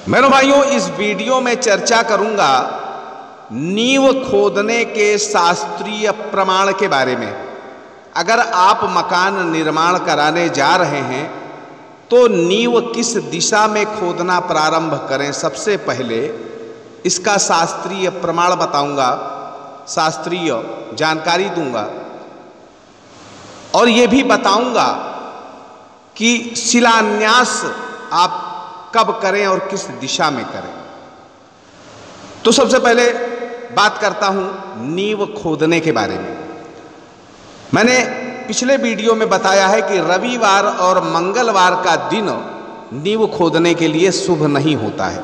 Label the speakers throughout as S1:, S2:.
S1: मेरे भाइयों, इस वीडियो में चर्चा करूंगा नींव खोदने के शास्त्रीय प्रमाण के बारे में। अगर आप मकान निर्माण कराने जा रहे हैं तो नींव किस दिशा में खोदना प्रारंभ करें, सबसे पहले इसका शास्त्रीय प्रमाण बताऊंगा, शास्त्रीय जानकारी दूंगा और ये भी बताऊंगा कि शिलान्यास आप कब करें और किस दिशा में करें। तो सबसे पहले बात करता हूं नींव खोदने के बारे में। मैंने पिछले वीडियो में बताया है कि रविवार और मंगलवार का दिन नींव खोदने के लिए शुभ नहीं होता है।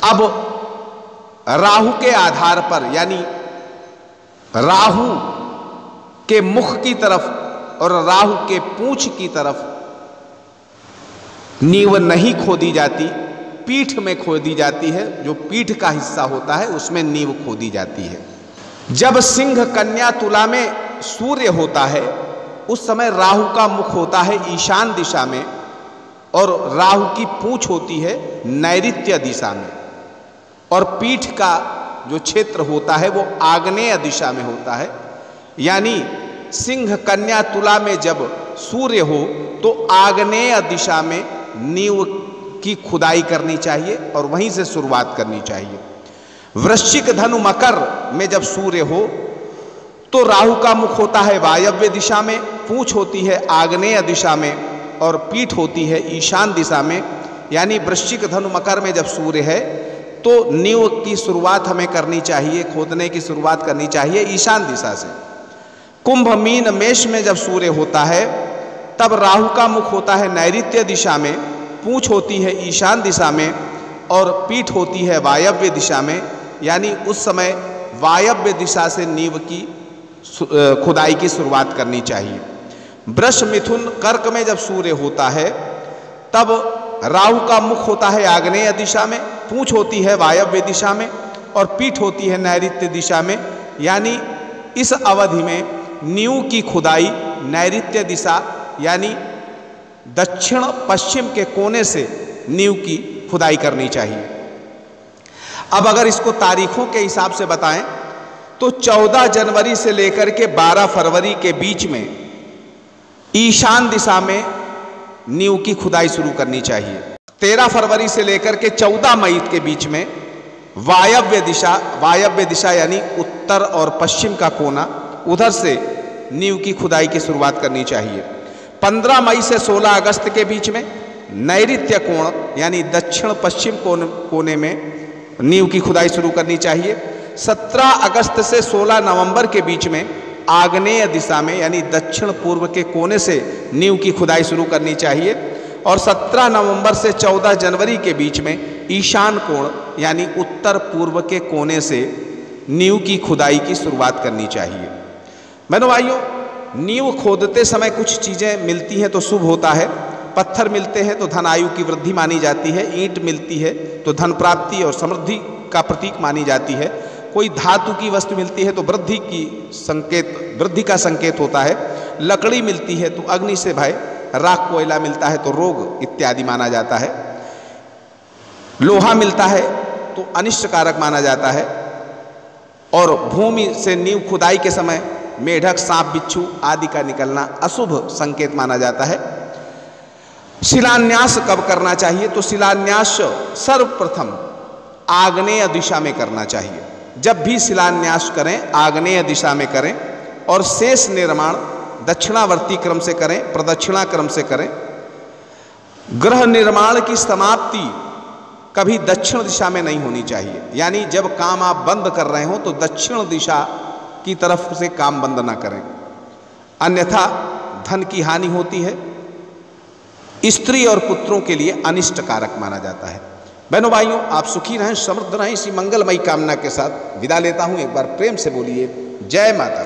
S1: अब राहु के आधार पर, यानी राहु के मुख की तरफ और राहु के पूंछ की तरफ नींव नहीं खोदी जाती, पीठ में खोदी जाती है। जो पीठ का हिस्सा होता है उसमें नींव खोदी जाती है। जब सिंह कन्या तुला में सूर्य होता है उस समय राहु का मुख होता है ईशान दिशा में और राहु की पूंछ होती है नैऋत्य दिशा में और पीठ का जो क्षेत्र होता है वो आग्नेय दिशा में होता है। यानी सिंह कन्या तुला में जब सूर्य हो तो आग्नेय दिशा में नींव की खुदाई करनी चाहिए और वहीं से शुरुआत करनी चाहिए। वृश्चिक धनु मकर में जब सूर्य हो तो राहु का मुख होता है वायव्य दिशा में, पूंछ होती है आग्नेय दिशा में और पीठ होती है ईशान दिशा में। यानी वृश्चिक धनु मकर में जब सूर्य है तो नींव की शुरुआत हमें करनी चाहिए, खोदने की शुरुआत करनी चाहिए ईशान दिशा से। कुंभ मीन मेष में जब सूर्य होता है तब राहु का मुख होता है नैऋत्य दिशा में, पूंछ होती है ईशान दिशा में और पीठ होती है वायव्य दिशा में। यानी उस समय वायव्य दिशा से नींव की खुदाई की शुरुआत करनी चाहिए। वृष मिथुन कर्क में जब सूर्य होता है तब राहु का मुख होता है आग्नेय दिशा में, पूंछ होती है वायव्य दिशा में और पीठ होती है नैऋत्य दिशा में। यानी इस अवधि में नींव की खुदाई नैऋत्य दिशा यानी दक्षिण पश्चिम के कोने से नींव की खुदाई करनी चाहिए। अब अगर इसको तारीखों के हिसाब से बताएं तो 14 जनवरी से लेकर के 12 फरवरी के बीच में ईशान दिशा में नींव की खुदाई शुरू करनी चाहिए। 13 फरवरी से लेकर के 14 मई के बीच में वायव्य दिशा यानी उत्तर और पश्चिम का कोना, उधर से नींव की खुदाई की शुरुआत करनी चाहिए। 15 मई से 16 अगस्त के बीच में नैऋत्य कोण यानी दक्षिण पश्चिम कोने में नींव की खुदाई शुरू करनी चाहिए। 17 अगस्त से 16 नवंबर के बीच में आग्नेय दिशा में यानी दक्षिण पूर्व के कोने से नींव की खुदाई शुरू करनी चाहिए और 17 नवंबर से 14 जनवरी के बीच में ईशान कोण यानी उत्तर पूर्व के कोने से नींव की खुदाई की शुरुआत करनी चाहिए। मेरे भाइयों, नींव खोदते समय कुछ चीज़ें मिलती हैं तो शुभ होता है। पत्थर मिलते हैं तो धन आयु की वृद्धि मानी जाती है, ईंट मिलती है तो धन प्राप्ति और समृद्धि का प्रतीक मानी जाती है, कोई धातु की वस्तु मिलती है तो वृद्धि का संकेत होता है, लकड़ी मिलती है तो अग्नि से भय, राख कोयला मिलता है तो रोग इत्यादि माना जाता है, लोहा मिलता है तो अनिष्ट कारक माना जाता है और भूमि से नींव खुदाई के समय मेढक, सांप, बिच्छू आदि का निकलना अशुभ संकेत माना जाता है। शिलान्यास कब करना चाहिए तो शिलान्यास सर्वप्रथम आग्नेय दिशा में करना चाहिए। जब भी शिलान्यास करें आग्नेय दिशा में करें और शेष निर्माण दक्षिणावर्ती क्रम से करें, प्रदक्षिणा क्रम से करें। गृह निर्माण की समाप्ति कभी दक्षिण दिशा में नहीं होनी चाहिए। यानी जब काम आप बंद कर रहे हो तो दक्षिण दिशा की तरफ से काम बंद ना करें, अन्यथा धन की हानि होती है, स्त्री और पुत्रों के लिए अनिष्ट कारक माना जाता है। बहनों भाइयों, आप सुखी रहें, समृद्ध रहें, इसी मंगलमयी कामना के साथ विदा लेता हूं। एक बार प्रेम से बोलिए जय माता।